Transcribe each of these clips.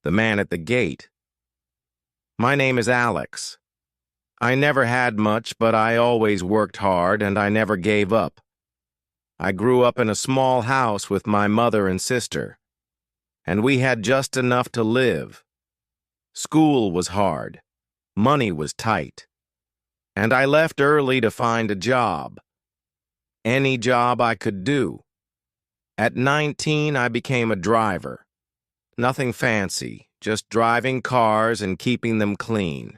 the man at the gate. "My name is Alex. I never had much, but I always worked hard and I never gave up. I grew up in a small house with my mother and sister, and we had just enough to live. School was hard, money was tight, and I left early to find a job. Any job I could do. At 19, I became a driver. Nothing fancy, just driving cars and keeping them clean.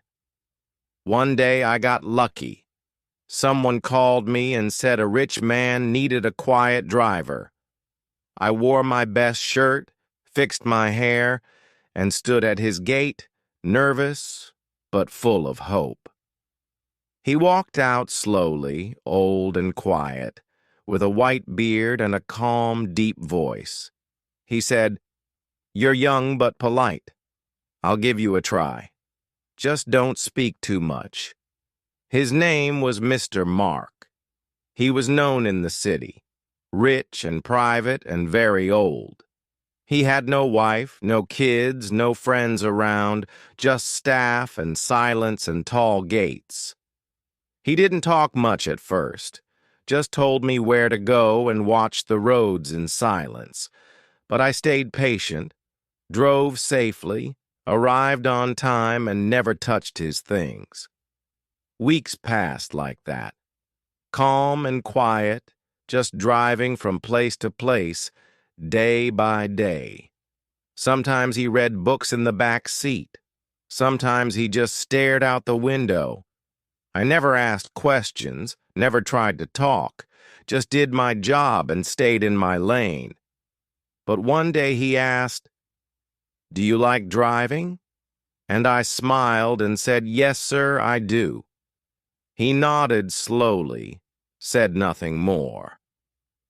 One day I got lucky. Someone called me and said a rich man needed a quiet driver. I wore my best shirt, fixed my hair, and stood at his gate, nervous but full of hope. He walked out slowly, old and quiet, with a white beard and a calm, deep voice. He said, "You're young but polite. I'll give you a try. Just don't speak too much." His name was Mr. Mark. He was known in the city, rich and private and very old. He had no wife, no kids, no friends around, just staff and silence and tall gates. He didn't talk much at first, just told me where to go and watched the roads in silence. But I stayed patient, drove safely, arrived on time, and never touched his things. Weeks passed like that, calm and quiet, just driving from place to place, day by day. Sometimes he read books in the back seat. Sometimes he just stared out the window. I never asked questions, never tried to talk, just did my job and stayed in my lane. But one day he asked, "Do you like driving?" And I smiled and said, "Yes, sir, I do." He nodded slowly, said nothing more.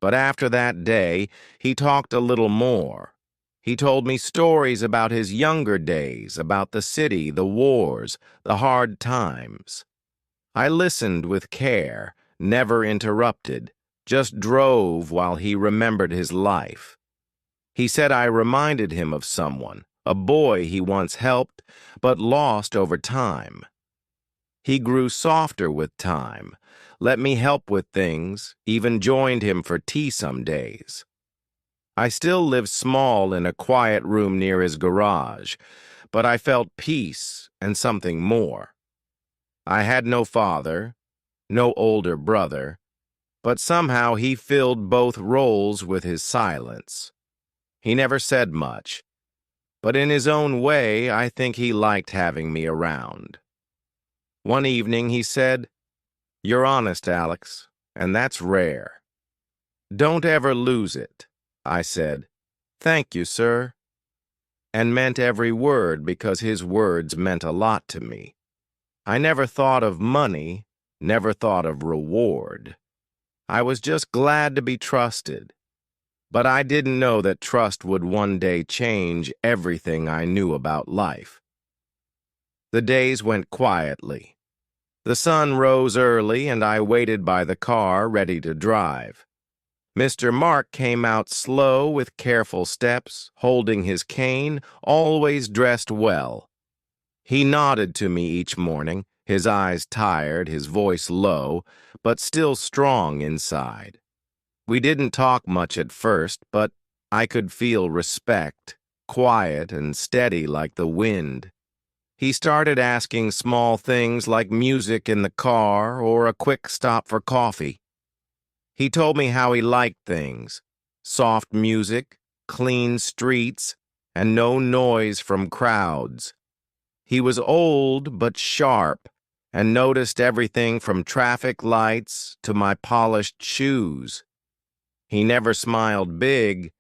But after that day, he talked a little more. He told me stories about his younger days, about the city, the wars, the hard times. I listened with care, never interrupted, just drove while he remembered his life. He said I reminded him of someone, a boy he once helped, but lost over time. He grew softer with time, let me help with things, even joined him for tea some days. I still live small in a quiet room near his garage, but I felt peace and something more. I had no father, no older brother, but somehow he filled both roles with his silence. He never said much, but in his own way, I think he liked having me around. One evening he said, "You're honest, Alex, and that's rare. Don't ever lose it." I said, "Thank you, sir," and meant every word because his words meant a lot to me. I never thought of money, never thought of reward. I was just glad to be trusted. But I didn't know that trust would one day change everything I knew about life. The days went quietly. The sun rose early and I waited by the car, ready to drive. Mr. Mark came out slow with careful steps, holding his cane, always dressed well. He nodded to me each morning, his eyes tired, his voice low, but still strong inside. We didn't talk much at first, but I could feel respect, quiet and steady like the wind. He started asking small things like music in the car or a quick stop for coffee. He told me how he liked things, soft music, clean streets, and no noise from crowds. He was old but sharp and noticed everything from traffic lights to my polished shoes. He never smiled big,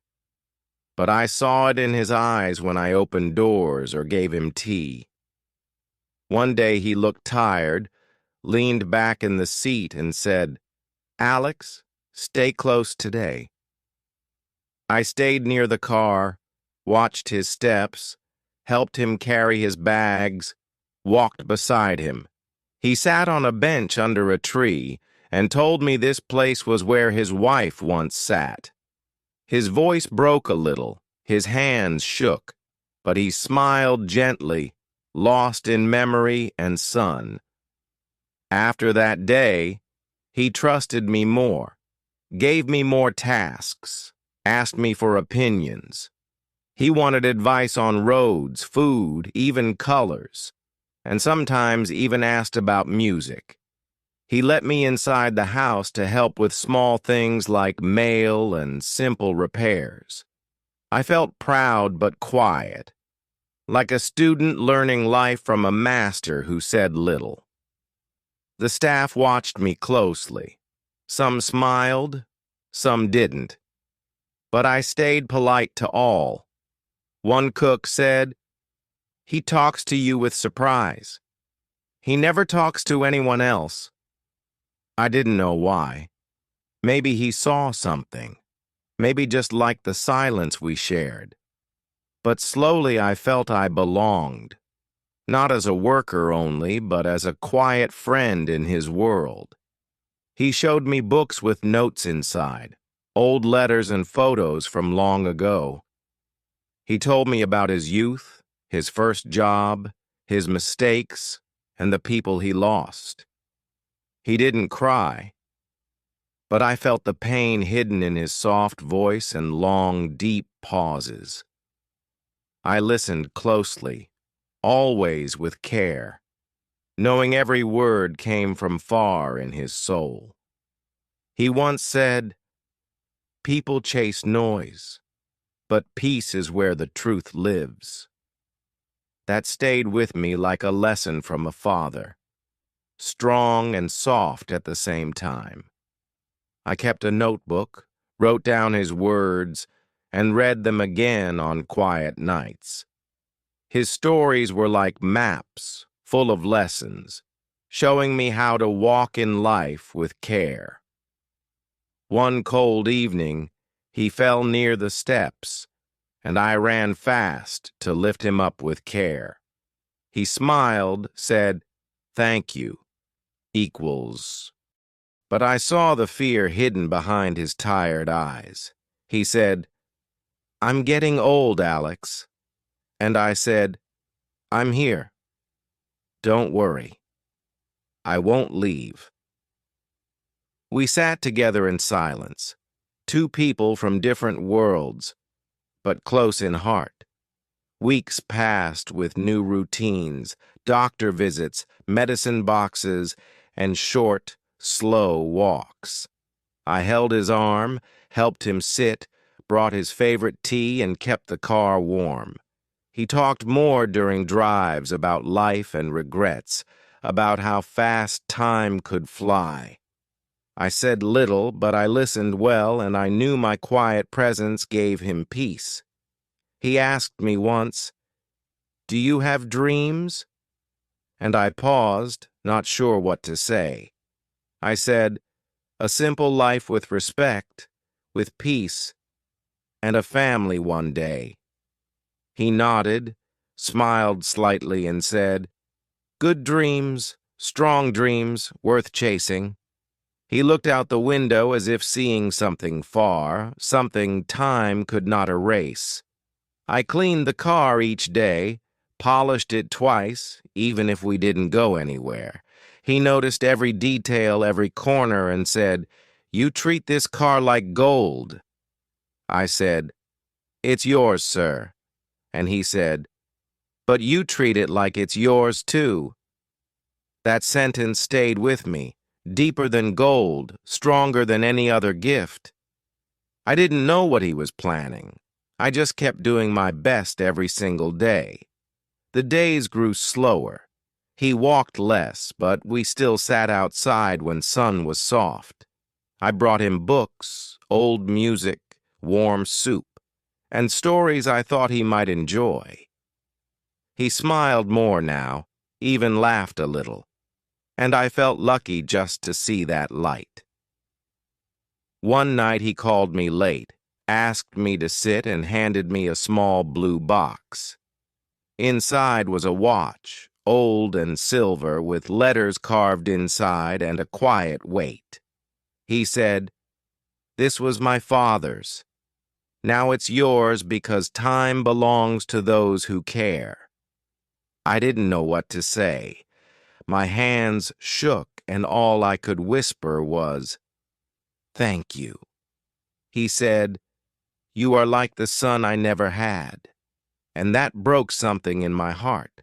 but I saw it in his eyes when I opened doors or gave him tea. One day he looked tired, leaned back in the seat and said, "Alex, stay close today." I stayed near the car, watched his steps, helped him carry his bags, walked beside him. He sat on a bench under a tree and told me this place was where his wife once sat. His voice broke a little, his hands shook, but he smiled gently, lost in memory and sun. After that day, he trusted me more, gave me more tasks, asked me for opinions. He wanted advice on roads, food, even colors, and sometimes even asked about music. He let me inside the house to help with small things like mail and simple repairs. I felt proud but quiet, like a student learning life from a master who said little. The staff watched me closely. Some smiled, some didn't. But I stayed polite to all. One cook said, "He talks to you with surprise. He never talks to anyone else." I didn't know why. Maybe he saw something. Maybe just liked the silence we shared. But slowly I felt I belonged. Not as a worker only, but as a quiet friend in his world. He showed me books with notes inside, old letters and photos from long ago. He told me about his youth, his first job, his mistakes, and the people he lost. He didn't cry, but I felt the pain hidden in his soft voice and long, deep pauses. I listened closely, always with care, knowing every word came from far in his soul. He once said, "People chase noise, but peace is where the truth lives." That stayed with me like a lesson from a father, strong and soft at the same time. I kept a notebook, wrote down his words, and read them again on quiet nights. His stories were like maps, full of lessons, showing me how to walk in life with care. One cold evening, he fell near the steps, and I ran fast to lift him up with care. He smiled, said, "Thank you," equals. But I saw the fear hidden behind his tired eyes. He said, "I'm getting old, Alex." And I said, "I'm here. Don't worry. I won't leave." We sat together in silence, two people from different worlds, but close in heart. Weeks passed with new routines, doctor visits, medicine boxes, and short, slow walks. I held his arm, helped him sit, brought his favorite tea, and kept the car warm. He talked more during drives about life and regrets, about how fast time could fly. I said little, but I listened well, and I knew my quiet presence gave him peace. He asked me once, "Do you have dreams?" And I paused, not sure what to say. I said, "A simple life with respect, with peace, and a family one day." He nodded, smiled slightly, and said, "Good dreams, strong dreams, worth chasing." He looked out the window as if seeing something far, something time could not erase. I cleaned the car each day, polished it twice, even if we didn't go anywhere. He noticed every detail, every corner, and said, "You treat this car like gold." I said, "It's yours, sir." And he said, "But you treat it like it's yours, too." That sentence stayed with me, deeper than gold, stronger than any other gift. I didn't know what he was planning. I just kept doing my best every single day. The days grew slower. He walked less, but we still sat outside when sun was soft. I brought him books, old music, warm soup, and stories I thought he might enjoy. He smiled more now, even laughed a little, and I felt lucky just to see that light. One night he called me late, asked me to sit, and handed me a small blue box. Inside was a watch, old and silver, with letters carved inside and a quiet weight. He said, "This was my father's. Now it's yours because time belongs to those who care." I didn't know what to say. My hands shook, and all I could whisper was, "Thank you." He said, "You are like the son I never had." And that broke something in my heart.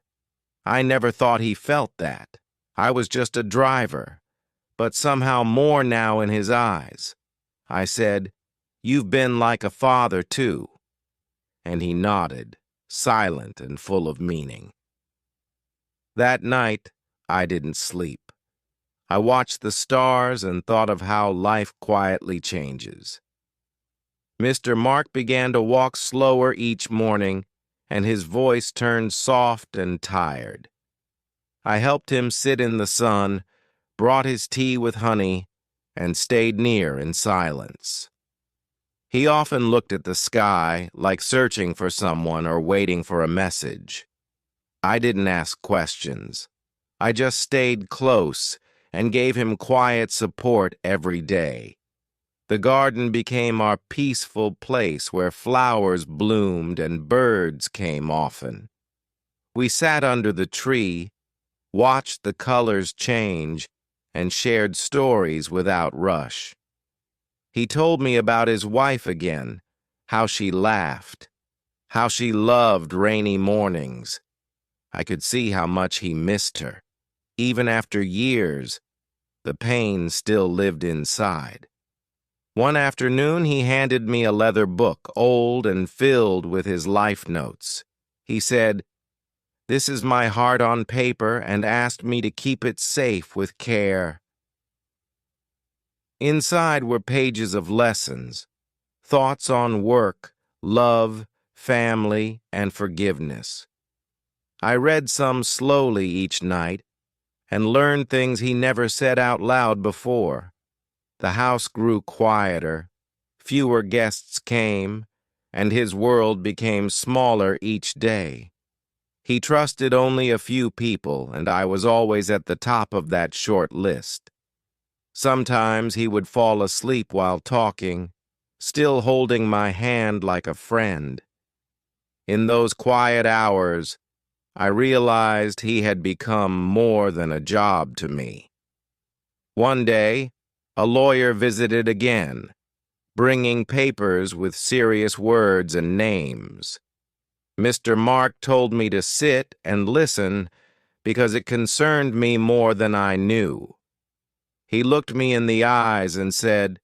I never thought he felt that. I was just a driver, but somehow more now in his eyes. I said, "You've been like a father, too." And he nodded, silent and full of meaning. That night, I didn't sleep. I watched the stars and thought of how life quietly changes. Mr. Mark began to walk slower each morning, and his voice turned soft and tired. I helped him sit in the sun, brought his tea with honey, and stayed near in silence. He often looked at the sky, like searching for someone or waiting for a message. I didn't ask questions. I just stayed close and gave him quiet support every day. The garden became our peaceful place where flowers bloomed and birds came often. We sat under the tree, watched the colors change, and shared stories without rush. He told me about his wife again, how she laughed, how she loved rainy mornings. I could see how much he missed her. Even after years, the pain still lived inside. One afternoon, he handed me a leather book, old and filled with his life notes. He said, "This is my heart on paper," and asked me to keep it safe with care. Inside were pages of lessons, thoughts on work, love, family, and forgiveness. I read some slowly each night and learned things he never said out loud before. The house grew quieter, fewer guests came, and his world became smaller each day. He trusted only a few people, and I was always at the top of that short list. Sometimes he would fall asleep while talking, still holding my hand like a friend. In those quiet hours, I realized he had become more than a job to me. One day, a lawyer visited again, bringing papers with serious words and names. Mr. Mark told me to sit and listen because it concerned me more than I knew. He looked me in the eyes and said,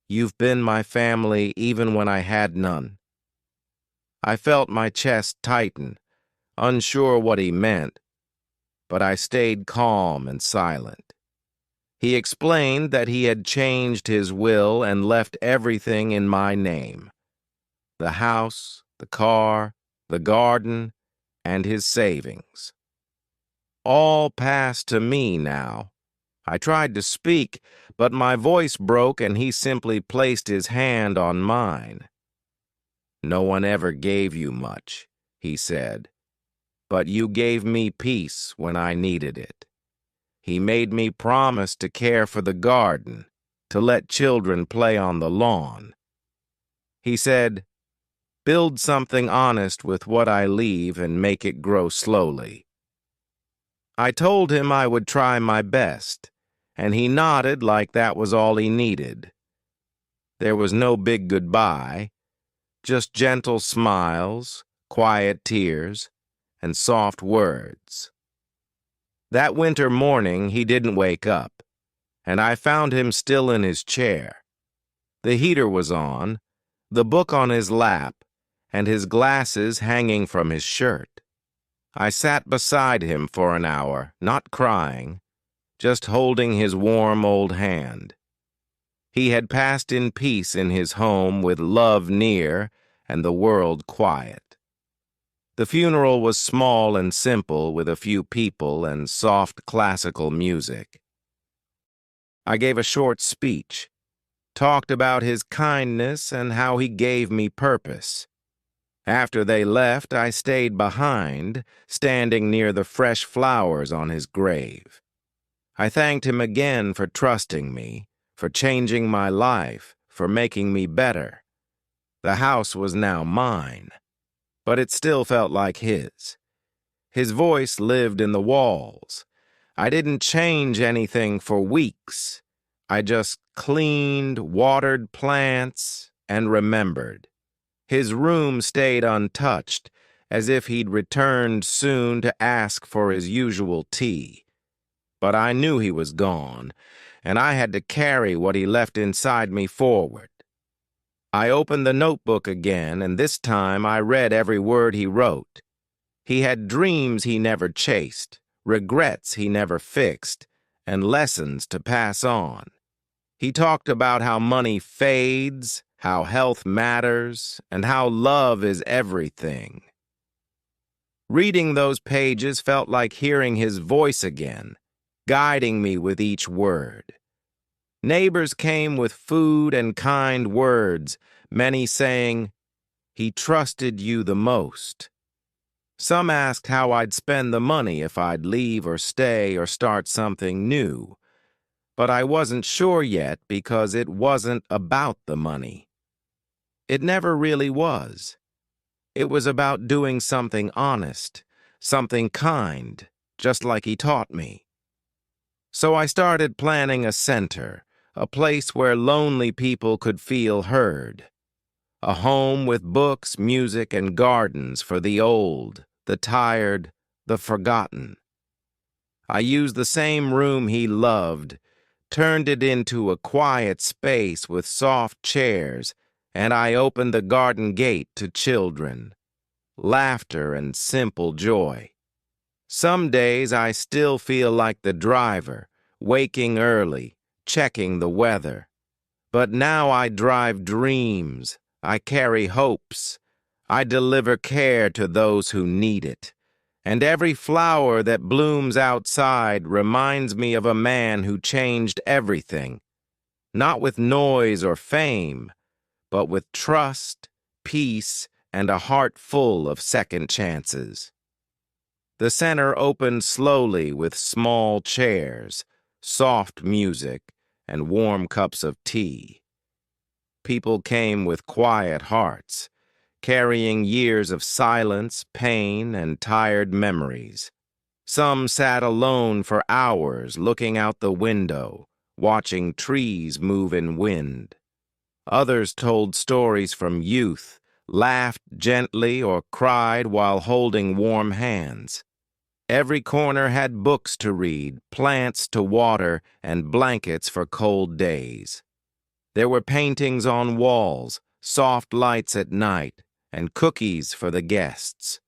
"You've been my family even when I had none." I felt my chest tighten, unsure what he meant, but I stayed calm and silent. He explained that he had changed his will and left everything in my name: the house, the car, the garden, and his savings. All passed to me now. I tried to speak, but my voice broke and he simply placed his hand on mine. "No one ever gave you much," he said, "but you gave me peace when I needed it." He made me promise to care for the garden, to let children play on the lawn. He said, "Build something honest with what I leave and make it grow slowly." I told him I would try my best, and he nodded like that was all he needed. There was no big goodbye, just gentle smiles, quiet tears, and soft words. That winter morning, he didn't wake up, and I found him still in his chair. The heater was on, the book on his lap, and his glasses hanging from his shirt. I sat beside him for an hour, not crying, just holding his warm old hand. He had passed in peace in his home with love near and the world quiet. The funeral was small and simple with a few people and soft classical music. I gave a short speech, talked about his kindness and how he gave me purpose. After they left, I stayed behind, standing near the fresh flowers on his grave. I thanked him again for trusting me, for changing my life, for making me better. The house was now mine, but it still felt like his. His voice lived in the walls. I didn't change anything for weeks. I just cleaned, watered plants, and remembered. His room stayed untouched, as if he'd returned soon to ask for his usual tea. But I knew he was gone, and I had to carry what he left inside me forward. I opened the notebook again, and this time I read every word he wrote. He had dreams he never chased, regrets he never fixed, and lessons to pass on. He talked about how money fades, how health matters, and how love is everything. Reading those pages felt like hearing his voice again, guiding me with each word. Neighbors came with food and kind words, many saying, "He trusted you the most." Some asked how I'd spend the money if I'd leave or stay or start something new. But I wasn't sure yet because it wasn't about the money. It never really was. It was about doing something honest, something kind, just like he taught me. So I started planning a center, a place where lonely people could feel heard. A home with books, music, and gardens for the old, the tired, the forgotten. I used the same room he loved, turned it into a quiet space with soft chairs, and I opened the garden gate to children, laughter, and simple joy. Some days I still feel like the driver, waking early, checking the weather. But now I drive dreams, I carry hopes, I deliver care to those who need it. And every flower that blooms outside reminds me of a man who changed everything, not with noise or fame, but with trust, peace, and a heart full of second chances. The center opened slowly with small chairs, soft music, and warm cups of tea. People came with quiet hearts, carrying years of silence, pain, and tired memories. Some sat alone for hours, looking out the window, watching trees move in wind. Others told stories from youth, laughed gently, or cried while holding warm hands. Every corner had books to read, plants to water, and blankets for cold days. There were paintings on walls, soft lights at night, and cookies for the guests.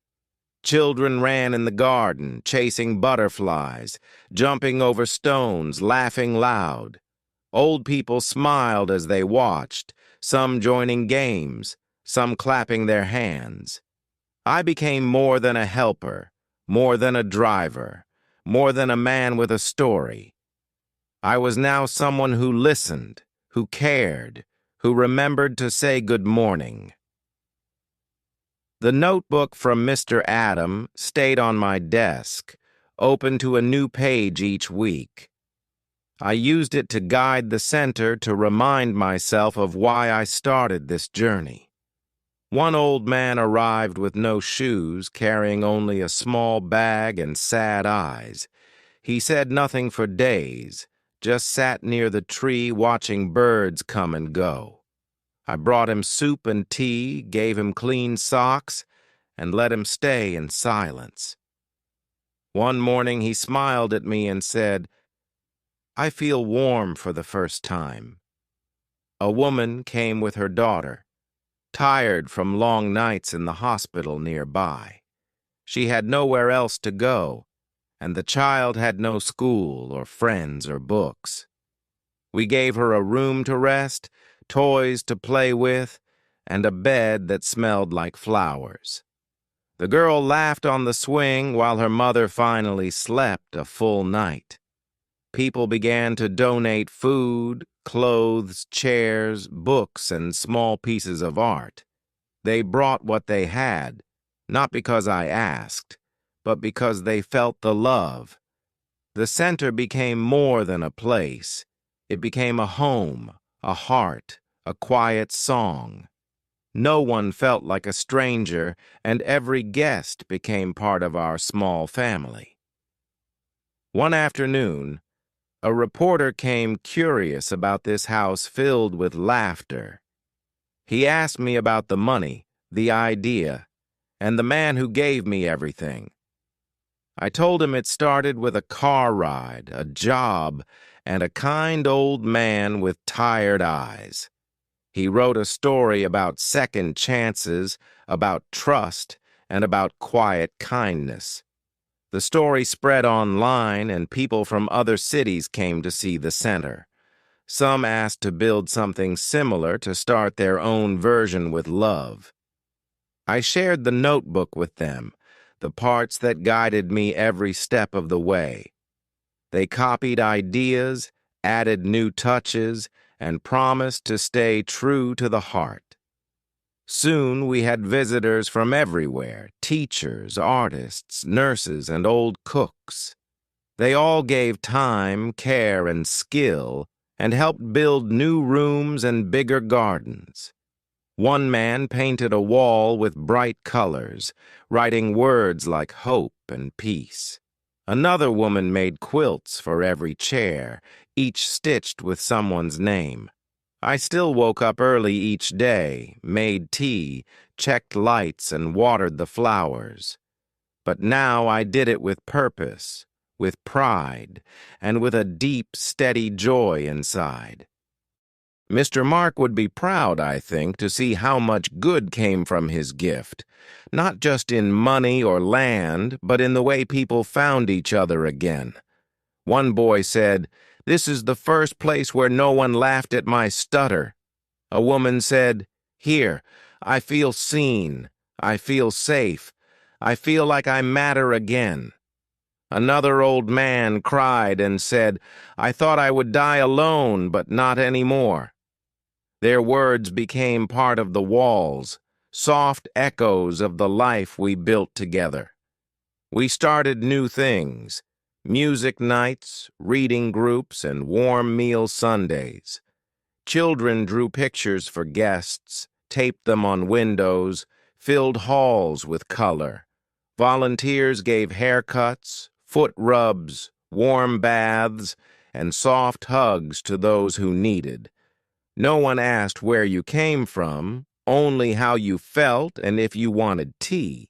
Children ran in the garden, chasing butterflies, jumping over stones, laughing loud. Old people smiled as they watched, some joining games, some clapping their hands. I became more than a helper, more than a driver, more than a man with a story. I was now someone who listened, who cared, who remembered to say good morning. The notebook from Mr. Adam stayed on my desk, open to a new page each week. I used it to guide the center, to remind myself of why I started this journey. One old man arrived with no shoes, carrying only a small bag and sad eyes. He said nothing for days, just sat near the tree watching birds come and go. I brought him soup and tea, gave him clean socks, and let him stay in silence. One morning he smiled at me and said, "I feel warm for the first time." A woman came with her daughter, tired from long nights in the hospital nearby. She had nowhere else to go, and the child had no school or friends or books. We gave her a room to rest, toys to play with, and a bed that smelled like flowers. The girl laughed on the swing while her mother finally slept a full night. People began to donate food, clothes, chairs, books, and small pieces of art. They brought what they had, not because I asked, but because they felt the love. The center became more than a place. It became a home, a heart, a quiet song. No one felt like a stranger, and every guest became part of our small family. One afternoon, a reporter came curious about this house filled with laughter. He asked me about the money, the idea, and the man who gave me everything. I told him it started with a car ride, a job, and a kind old man with tired eyes. He wrote a story about second chances, about trust, and about quiet kindness. The story spread online, and people from other cities came to see the center. Some asked to build something similar to start their own version with love. I shared the notebook with them, the parts that guided me every step of the way. They copied ideas, added new touches, and promised to stay true to the heart. Soon we had visitors from everywhere, teachers, artists, nurses, and old cooks. They all gave time, care, and skill, and helped build new rooms and bigger gardens. One man painted a wall with bright colors, writing words like hope and peace. Another woman made quilts for every chair, each stitched with someone's name. I still woke up early each day, made tea, checked lights, and watered the flowers. But now I did it with purpose, with pride, and with a deep, steady joy inside. Mr. Mark would be proud, I think, to see how much good came from his gift, not just in money or land, but in the way people found each other again. One boy said, "This is the first place where no one laughed at my stutter." A woman said, "Here, I feel seen, I feel safe, I feel like I matter again." Another old man cried and said, "I thought I would die alone, but not anymore." Their words became part of the walls, soft echoes of the life we built together. We started new things, music nights, reading groups, and warm meal Sundays. Children drew pictures for guests, taped them on windows, filled halls with color. Volunteers gave haircuts, foot rubs, warm baths, and soft hugs to those who needed. No one asked where you came from, only how you felt and if you wanted tea.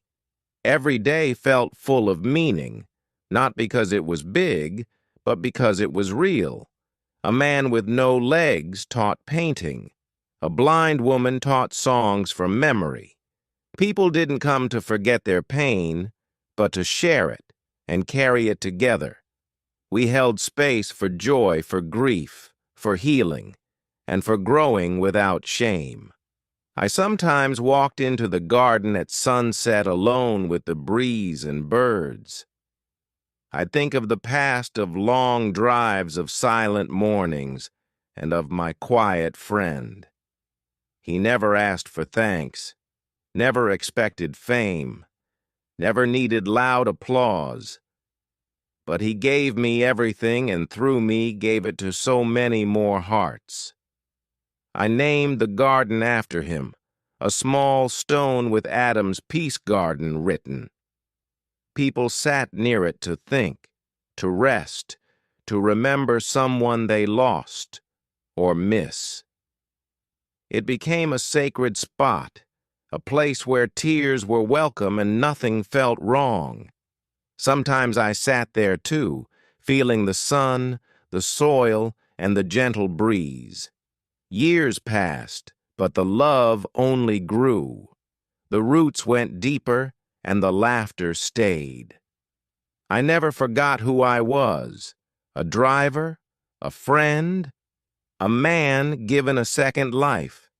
Every day felt full of meaning, not because it was big, but because it was real. A man with no legs taught painting. A blind woman taught songs from memory. People didn't come to forget their pain, but to share it and carry it together. We held space for joy, for grief, for healing, and for growing without shame. I sometimes walked into the garden at sunset alone with the breeze and birds. I'd think of the past, of long drives, of silent mornings, and of my quiet friend. He never asked for thanks, never expected fame, never needed loud applause. But he gave me everything, and through me gave it to so many more hearts. I named the garden after him, a small stone with Adam's Peace Garden written. People sat near it to think, to rest, to remember someone they lost or miss. It became a sacred spot, a place where tears were welcome and nothing felt wrong. Sometimes I sat there too, feeling the sun, the soil, and the gentle breeze. Years passed, but the love only grew. The roots went deeper, and the laughter stayed. I never forgot who I was, a driver, a friend, a man given a second life.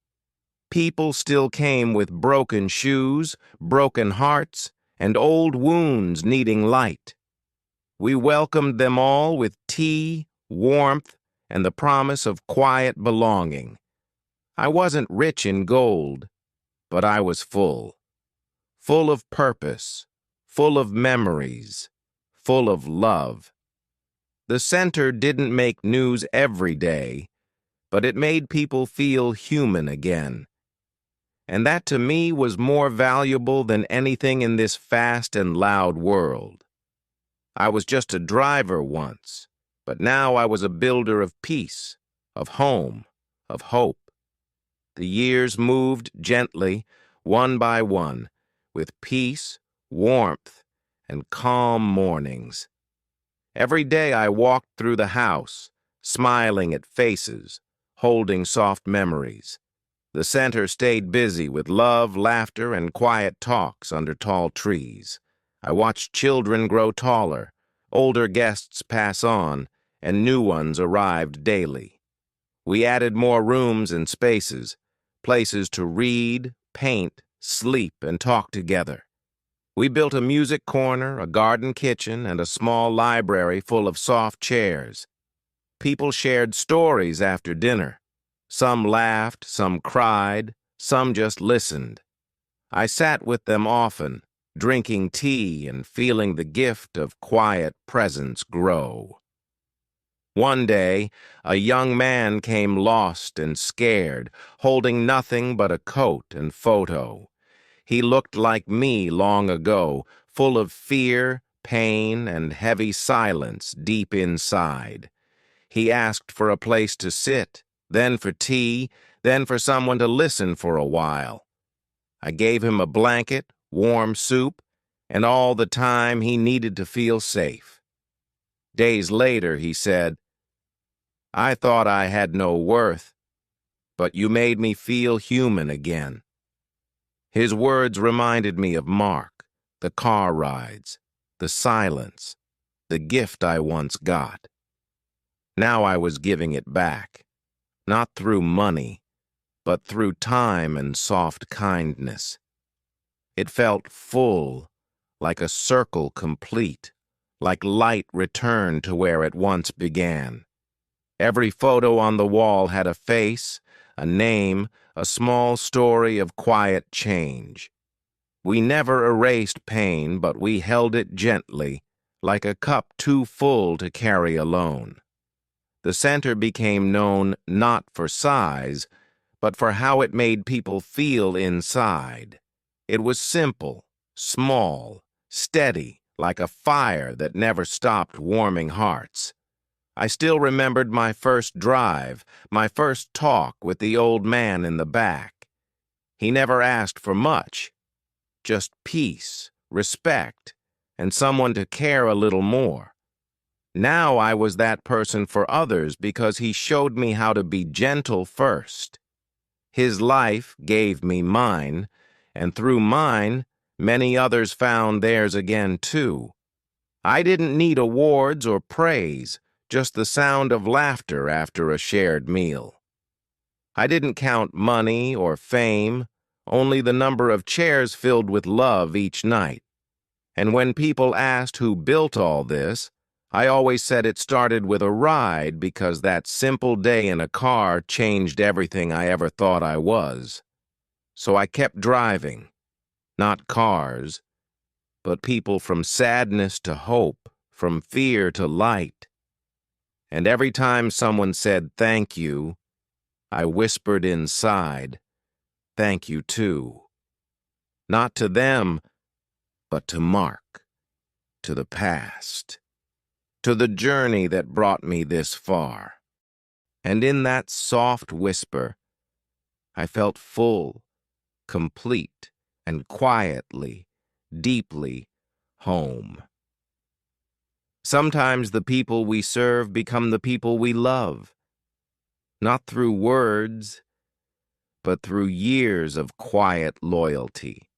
People still came with broken shoes, broken hearts, and old wounds needing light. We welcomed them all with tea, warmth, and the promise of quiet belonging. I wasn't rich in gold, but I was full of purpose, full of memories, full of love. The center didn't make news every day, but it made people feel human again. And that to me was more valuable than anything in this fast and loud world. I was just a driver once, but now I was a builder of peace, of home, of hope. The years moved gently, one by one, with peace, warmth, and calm mornings. Every day I walked through the house, smiling at faces, holding soft memories. The center stayed busy with love, laughter, and quiet talks under tall trees. I watched children grow taller, older guests pass on, and new ones arrived daily. We added more rooms and spaces, places to read, paint, sleep, and talk together. We built a music corner, a garden kitchen, and a small library full of soft chairs. People shared stories after dinner. Some laughed, some cried, some just listened. I sat with them often, drinking tea and feeling the gift of quiet presence grow. One day, a young man came lost and scared, holding nothing but a coat and photo. He looked like me long ago, full of fear, pain, and heavy silence deep inside. He asked for a place to sit, then for tea, then for someone to listen for a while. I gave him a blanket, warm soup, and all the time he needed to feel safe. Days later, he said, "I thought I had no worth, but you made me feel human again." His words reminded me of Mark, the car rides, the silence, the gift I once got. Now I was giving it back. Not through money, but through time and soft kindness. It felt full, like a circle complete, like light returned to where it once began. Every photo on the wall had a face, a name, a small story of quiet change. We never erased pain, but we held it gently, like a cup too full to carry alone. The center became known not for size, but for how it made people feel inside. It was simple, small, steady, like a fire that never stopped warming hearts. I still remembered my first drive, my first talk with the old man in the back. He never asked for much, just peace, respect, and someone to care a little more. Now I was that person for others because he showed me how to be gentle first. His life gave me mine, and through mine, many others found theirs again too. I didn't need awards or praise, just the sound of laughter after a shared meal. I didn't count money or fame, only the number of chairs filled with love each night. And when people asked who built all this, I always said it started with a ride because that simple day in a car changed everything I ever thought I was. So I kept driving, not cars, but people from sadness to hope, from fear to light. And every time someone said thank you, I whispered inside, thank you too. Not to them, but to Mark, to the past, to the journey that brought me this far. And in that soft whisper, I felt full, complete, and quietly, deeply home. Sometimes the people we serve become the people we love, not through words, but through years of quiet loyalty.